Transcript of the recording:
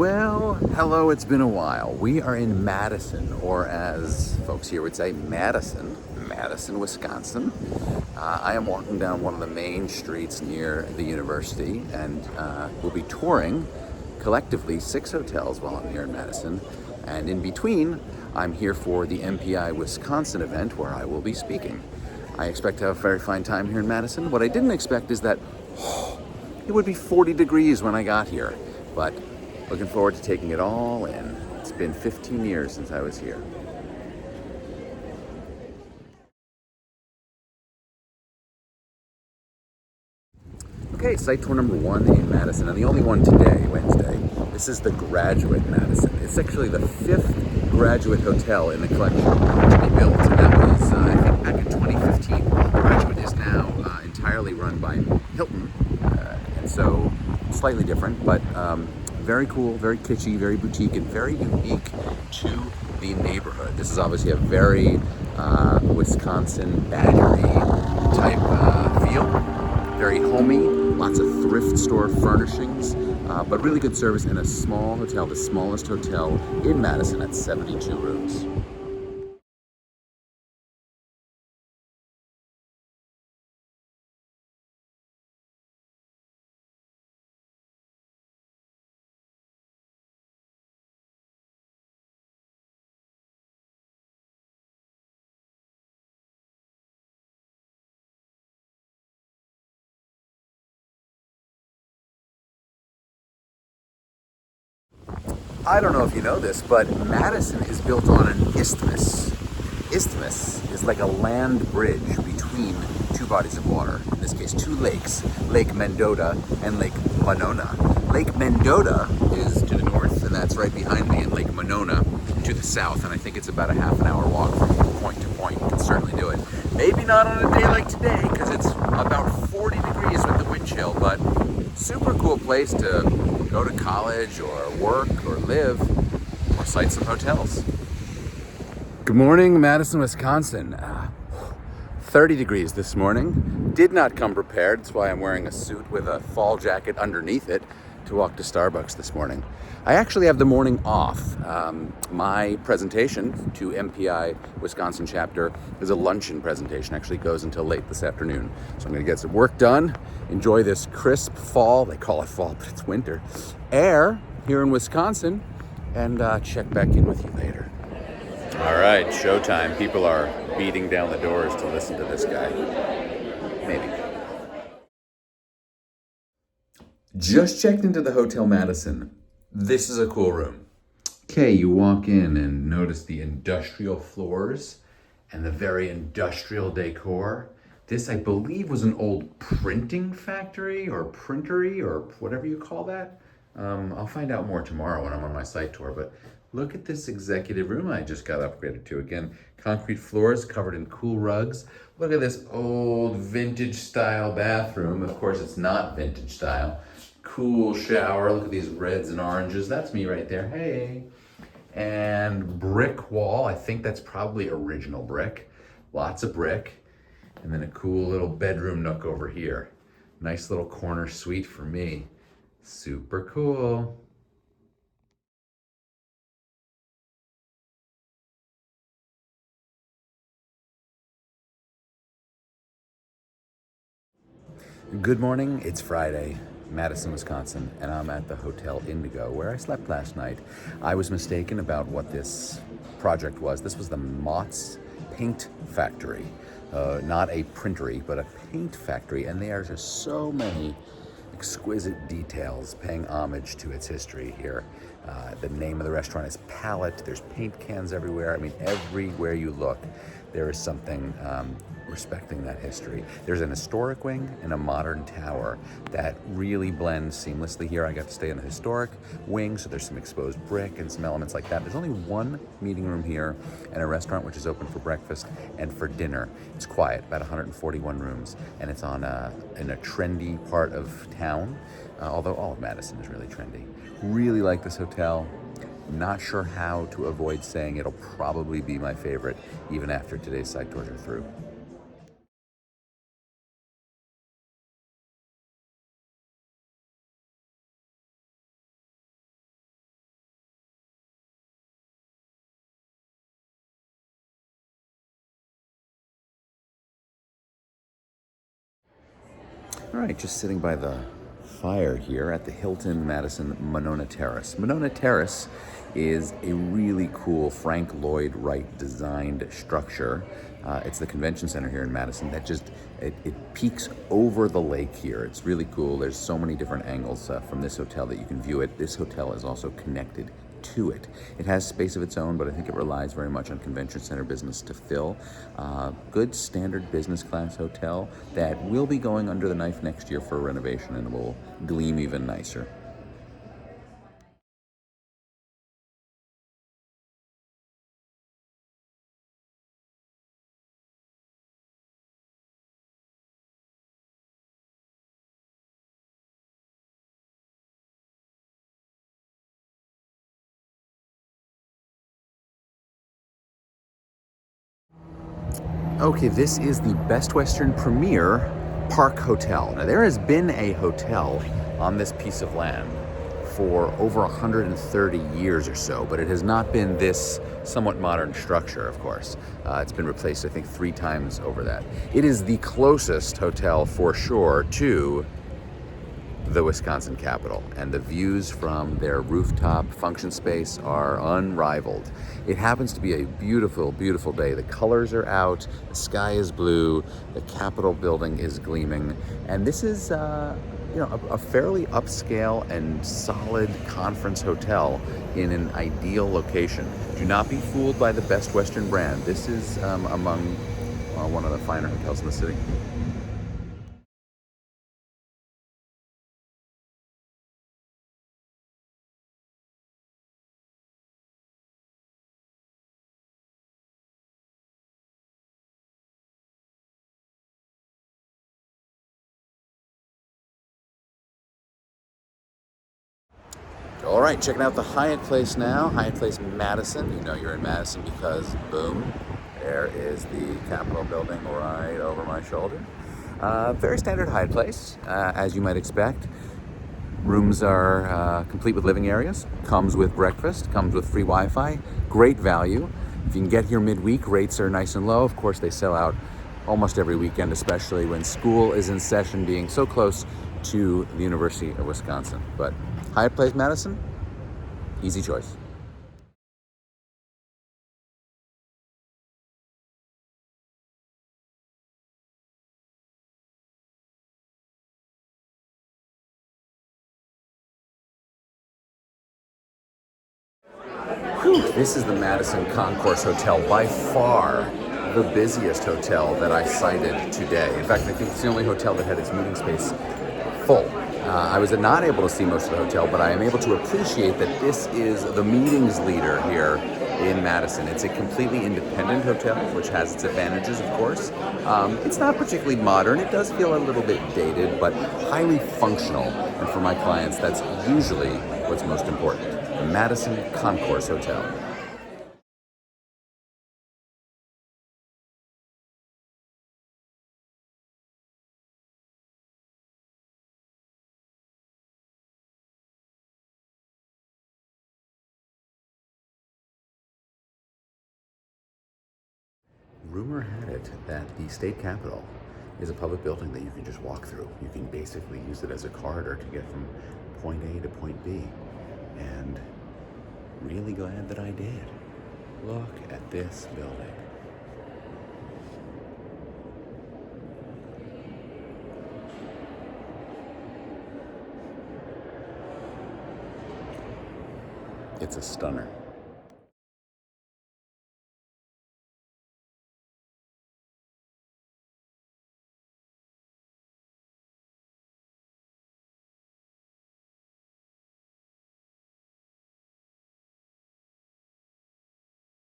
Well, hello, it's been a while. We are in Madison, or as folks here would say, Madison, Wisconsin. I am walking down one of the main streets near the university, and we'll be touring collectively 6 hotels while I'm here in Madison. And in between, I'm here for the MPI Wisconsin event where I will be speaking. I expect to have a very fine time here in Madison. What I didn't expect is that it would be 40 degrees when I got here, but looking forward to taking it all in. It's been 15 years since I was here. Okay, site tour number 1 in Madison, and the only one today, Wednesday. This is the Graduate Madison. It's actually the 5th Graduate hotel in the collection to be built, and that was, I think, back in 2015. Graduate is now entirely run by Hilton, and so slightly different, but very cool, very kitschy, very boutique, and very unique to the neighborhood. This is obviously a very Wisconsin Badgery type feel, very homey, lots of thrift store furnishings, but really good service in a small hotel, the smallest hotel in Madison at 72 rooms. I don't know if you know this, but Madison is built on an isthmus. Isthmus is like a land bridge between 2 bodies of water, in this case 2 lakes, Lake Mendota and Lake Monona. Lake Mendota is to the north, and that's right behind me, and Lake Monona to the south, and I think it's about a half an hour walk from point to point. You can certainly do it. Maybe not on a day like today, because it's about 40 degrees with the wind chill, but super cool place to go to college or work or live or site some hotels. Good morning, Madison, Wisconsin. 30 degrees this morning. Did not come prepared. That's why I'm wearing a suit with a fall jacket underneath it to walk to Starbucks this morning. I actually have the morning off. My presentation to MPI Wisconsin chapter is a luncheon presentation. Actually goes until late this afternoon. So I'm gonna get some work done, enjoy this crisp fall, they call it fall, but it's winter, air here in Wisconsin, and check back in with you later. All right, showtime. People are beating down the doors to listen to this guy. Maybe. Just checked into the Hotel Madison. This is a cool room. Okay, you walk in and notice the industrial floors and the very industrial decor. This, I believe, was an old printing factory or printery or whatever you call that. I'll find out more tomorrow when I'm on my site tour, but look at this executive room I just got upgraded to. Again, concrete floors covered in cool rugs. Look at this old vintage style bathroom. Of course, it's not vintage style. Cool shower. Look at these reds and oranges. That's me right there. Hey. And brick wall. I think that's probably original brick. Lots of brick. And then a cool little bedroom nook over here. Nice little corner suite for me. Super cool. Good morning, it's Friday, Madison, Wisconsin, and I'm at the Hotel Indigo where I slept last night. I was mistaken about what this project was. This was the Mott's Paint Factory. Not a printery, but a paint factory, and there are just so many exquisite details paying homage to its history here. The name of the restaurant is Palette. There's paint cans everywhere. I mean, everywhere you look, there is something respecting that history. There's an historic wing and a modern tower that really blend seamlessly here. I got to stay in the historic wing, so there's some exposed brick and some elements like that. There's only one meeting room here and a restaurant which is open for breakfast and for dinner. It's quiet, about 141 rooms, and it's on in a trendy part of town, although all of Madison is really trendy. Really like this hotel. Not sure how to avoid saying it'll probably be my favorite even after today's site tours are through. All right, just sitting by the fire here at the Hilton Madison Monona Terrace. Monona Terrace is a really cool Frank Lloyd Wright designed structure. It's the convention center here in Madison that it peaks over the lake here. It's really cool. There's so many different angles from this hotel that you can view it. This hotel is also connected to it. It has space of its own, but I think it relies very much on convention center business to fill. Good standard business class hotel that will be going under the knife next year for a renovation and will gleam even nicer. Okay, this is the Best Western Premier Park Hotel. Now, there has been a hotel on this piece of land for over 130 years or so, but it has not been this somewhat modern structure, of course. It's been replaced, I think, 3 times over that. It is the closest hotel, for sure, to the Wisconsin Capitol, and the views from their rooftop function space are unrivaled. It happens to be a beautiful, beautiful day. The colors are out, the sky is blue, the Capitol building is gleaming, and this is a fairly upscale and solid conference hotel in an ideal location. Do not be fooled by the Best Western brand. This is among one of the finer hotels in the city. All right, checking out the Hyatt Place now. Hyatt Place Madison. You know you're in Madison because, boom, there is the Capitol building right over my shoulder. Very standard Hyatt Place, as you might expect. Rooms are complete with living areas. Comes with breakfast. Comes with free Wi-Fi. Great value. If you can get here midweek, rates are nice and low. Of course, they sell out almost every weekend, especially when school is in session, being so close to the University of Wisconsin. But Hyatt Place Madison, easy choice. Whew. This is the Madison Concourse Hotel, by far the busiest hotel that I cited today. In fact, I think it's the only hotel that had its meeting space full. I was not able to see most of the hotel, but I am able to appreciate that this is the meetings leader here in Madison. It's a completely independent hotel, which has its advantages, of course. It's not particularly modern. It does feel a little bit dated, but highly functional. And for my clients, that's usually what's most important. The Madison Concourse Hotel. Rumor had it that the state capitol is a public building that you can just walk through. You can basically use it as a corridor to get from point A to point B. And really glad that I did. Look at this building. It's a stunner.